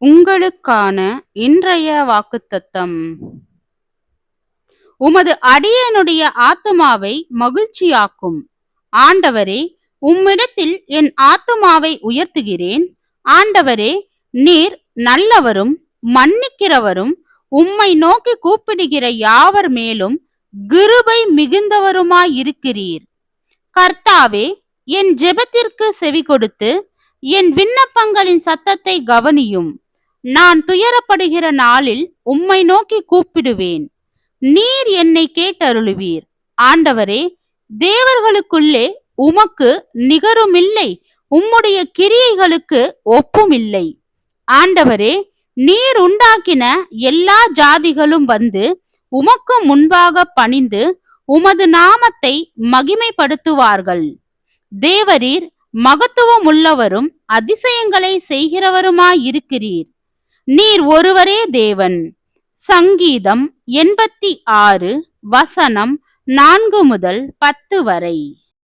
உங்களுக்கான இன்றைய வாக்குத்தத்தம். உமது அடியேனுடைய ஆத்துமாவை மகிழ்ச்சியாக்கும். ஆண்டவரே, உம்மிடத்தில் என் ஆத்துமாவை உயர்த்துகிறேன். ஆண்டவரே, நீர் நல்லவரும் மன்னிக்கிறவரும், உம்மை நோக்கி கூப்பிடுகிற யாவர் மேலும் கிருபை மிகுந்தவருமாயிருக்கிறீர். கர்த்தாவே, என் ஜெபத்திற்கு செவி கொடுத்து என் விண்ணப்பங்களின் சத்தத்தை கவனியும். நான் துயரப்படுகிற நாளில் உம்மை நோக்கி கூப்பிடுவேன். நீர் என்னை கேட்டருளுவீர். ஆண்டவரே, தேவர்களுக்குள்ளே உமக்கு நிகருமில்லை, உம்முடைய கிரியைகளுக்கு ஒப்புமில்லை. ஆண்டவரே, நீர் உண்டாக்கின எல்லா ஜாதிகளும் வந்து உமக்கு முன்பாக பணிந்து உமது நாமத்தை மகிமைப்படுத்துவார்கள். தேவரீர் மகத்துவம் உள்ளவரும் அதிசயங்களை செய்கிறவருமாயிருக்கிறீர். நீர் ஒருவரே தேவன். சங்கீதம் 86 வசனம் 4 முதல் 10 வரை.